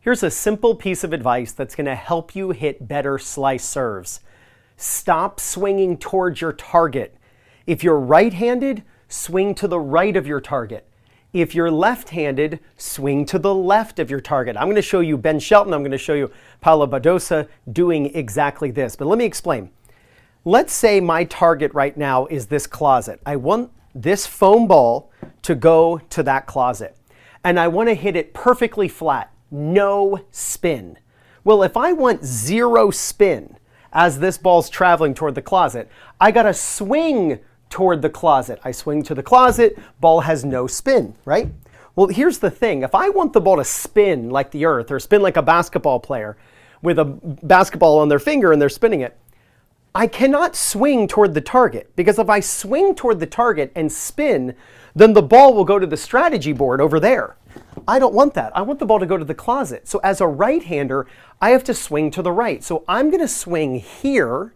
Here's a simple piece of advice that's going to help you hit better slice serves. Stop swinging towards your target. If you're right-handed, swing to the right of your target. If you're left-handed, swing to the left of your target. I'm going to show you Ben Shelton. I'm going to show you Badosa doing exactly this. But let me explain. Let's say my target right now is this closet. I want this foam ball to go to that closet. And I want to hit it perfectly flat. No spin. Well, if I want zero spin as this ball's traveling toward the closet, I got to swing toward the closet. I swing to the closet, ball has no spin, right? Well, here's the thing. If I want the ball to spin like the earth or spin like a basketball player with a basketball on their finger and they're spinning it, I cannot swing toward the target, because if I swing toward the target and spin, then the ball will go to the strategy board over there. I don't want that. I want the ball to go to the closet. So as a right-hander, I have to swing to the right. So I'm going to swing here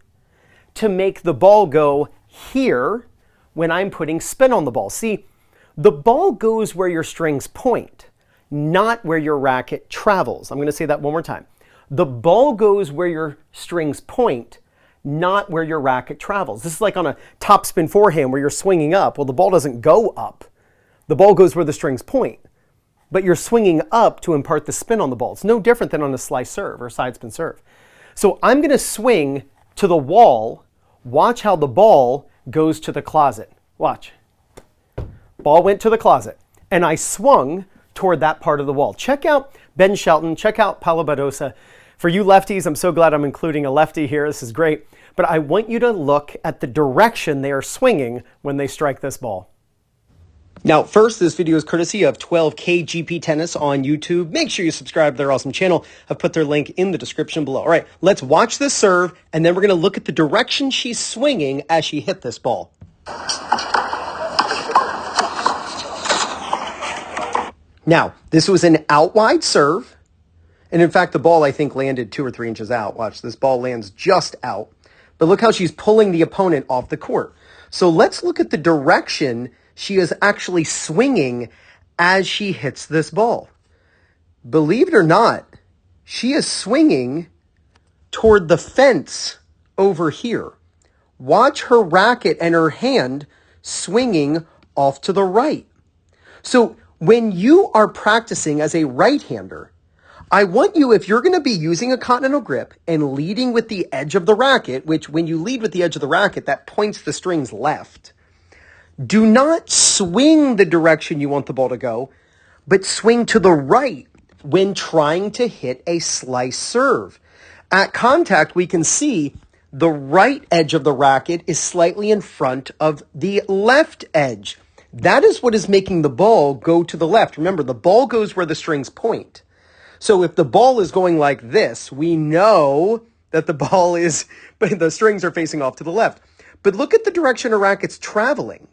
to make the ball go here when I'm putting spin on the ball. See, the ball goes where your strings point, not where your racket travels. I'm going to say that one more time. The ball goes where your strings point, not where your racket travels. This is like on a topspin forehand where you're swinging up. Well, the ball doesn't go up. The ball goes where the strings point. But you're swinging up to impart the spin on the ball. It's no different than on a slice serve or side spin serve. So I'm going to swing to the wall. Watch how the ball goes to the closet. Watch. Ball went to the closet. And I swung toward that part of the wall. Check out Ben Shelton. Check out Badosa. For you lefties, I'm so glad I'm including a lefty here. This is great. But I want you to look at the direction they are swinging when they strike this ball. Now, first, this video is courtesy of 12K GP Tennis on YouTube. Make sure you subscribe to their awesome channel. I've put their link in the description below. All right, let's watch this serve, and then we're going to look at the direction she's swinging as she hit this ball. Now, this was an out wide serve. And in fact, the ball, I think, landed 2 or 3 inches out. Watch, this ball lands just out. But look how she's pulling the opponent off the court. So let's look at the direction she is actually swinging as she hits this ball. Believe it or not, she is swinging toward the fence over here. Watch her racket and her hand swinging off to the right. So when you are practicing as a right-hander, I want you, if you're going to be using a continental grip and leading with the edge of the racket, which when you lead with the edge of the racket, that points the strings left, do not swing the direction you want the ball to go, but swing to the right when trying to hit a slice serve. At contact, we can see the right edge of the racket is slightly in front of the left edge. That is what is making the ball go to the left. Remember, the ball goes where the strings point. So if the ball is going like this, we know that the strings are facing off to the left. But look at the direction her racket's traveling.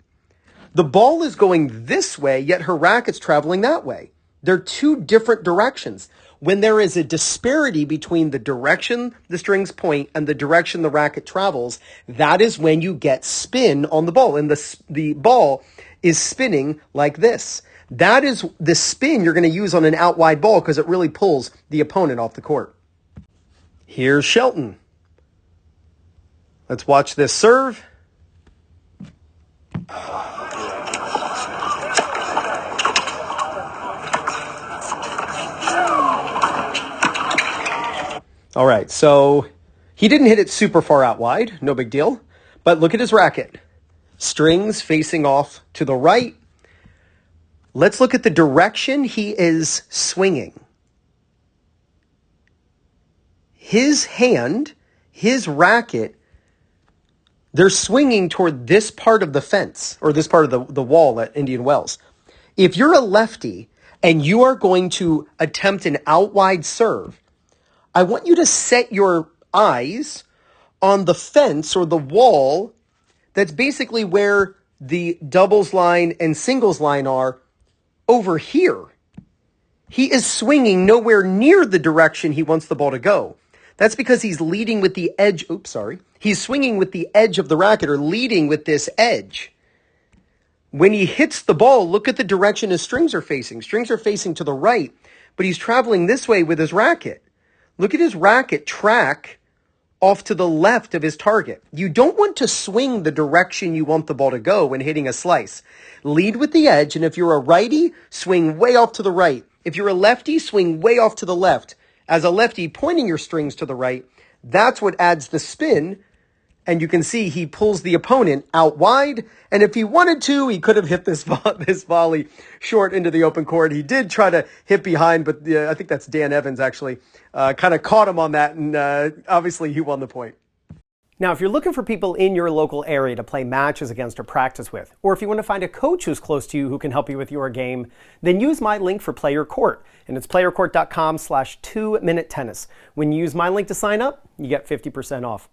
The ball is going this way, yet her racket's traveling that way. They're two different directions. When there is a disparity between the direction the strings point and the direction the racket travels, that is when you get spin on the ball. And the ball is spinning like this. That is the spin you're going to use on an out wide ball because it really pulls the opponent off the court. Here's Shelton. Let's watch this serve. All right, so he didn't hit it super far out wide, no big deal. But look at his racket. Strings facing off to the right. Let's look at the direction he is swinging. His hand, his racket, they're swinging toward this part of the fence or this part of the wall at Indian Wells. If you're a lefty and you are going to attempt an out wide serve, I want you to set your eyes on the fence or the wall that's basically where the doubles line and singles line are over here. He is swinging nowhere near the direction he wants the ball to go. That's because he's leading with the edge. He's swinging with the edge of the racket or leading with this edge. When he hits the ball, look at the direction his strings are facing. Strings are facing to the right, but he's traveling this way with his racket. Look at his racket track off to the left of his target. You don't want to swing the direction you want the ball to go when hitting a slice. Lead with the edge, and if you're a righty, swing way off to the right. If you're a lefty, swing way off to the left. As a lefty, pointing your strings to the right, that's what adds the spin. And you can see he pulls the opponent out wide. And if he wanted to, he could have hit this volley short into the open court. He did try to hit behind, but I think that's Dan Evans actually kind of caught him on that. And obviously he won the point. Now, if you're looking for people in your local area to play matches against or practice with, or if you want to find a coach who's close to you who can help you with your game, then use my link for Play Your Court. And it's playyourcourt.com/2minutetennis. When you use my link to sign up, you get 50% off.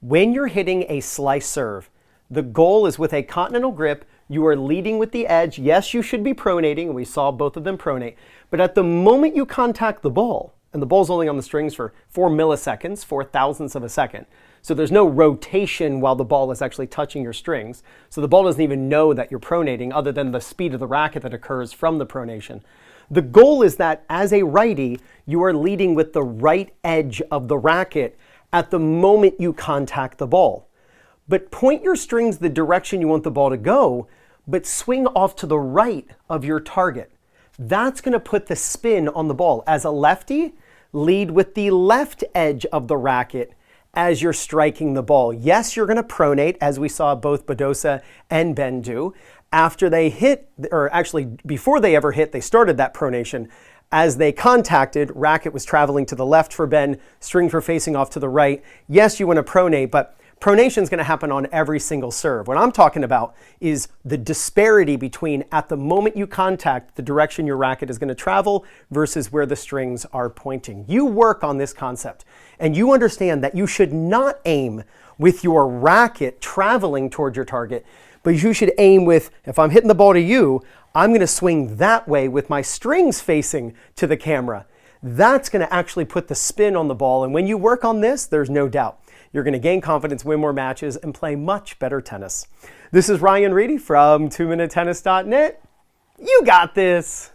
When you're hitting a slice serve, the goal is with a continental grip, you are leading with the edge. Yes, you should be pronating, and we saw both of them pronate. But at the moment you contact the ball, and the ball's only on the strings for 4 milliseconds, 4/1000ths of a second. So there's no rotation while the ball is actually touching your strings. So the ball doesn't even know that you're pronating other than the speed of the racket that occurs from the pronation. The goal is that as a righty, you are leading with the right edge of the racket at the moment you contact the ball. But point your strings the direction you want the ball to go, but swing off to the right of your target. That's going to put the spin on the ball. As a lefty, lead with the left edge of the racket as you're striking the ball. Yes, you're going to pronate, as we saw both Badosa and Ben do. After they hit, or actually before they ever hit, they started that pronation. As they contacted, racket was traveling to the left for Ben, strings were facing off to the right. Yes, you want to pronate, but pronation is going to happen on every single serve. What I'm talking about is the disparity between at the moment you contact the direction your racket is going to travel versus where the strings are pointing. You work on this concept and you understand that you should not aim with your racket traveling towards your target, but you should aim with, if I'm hitting the ball to you, I'm going to swing that way with my strings facing to the camera. That's going to actually put the spin on the ball. And when you work on this, there's no doubt you're going to gain confidence, win more matches, and play much better tennis. This is Ryan Reedy from 2minutetennis.net. You got this.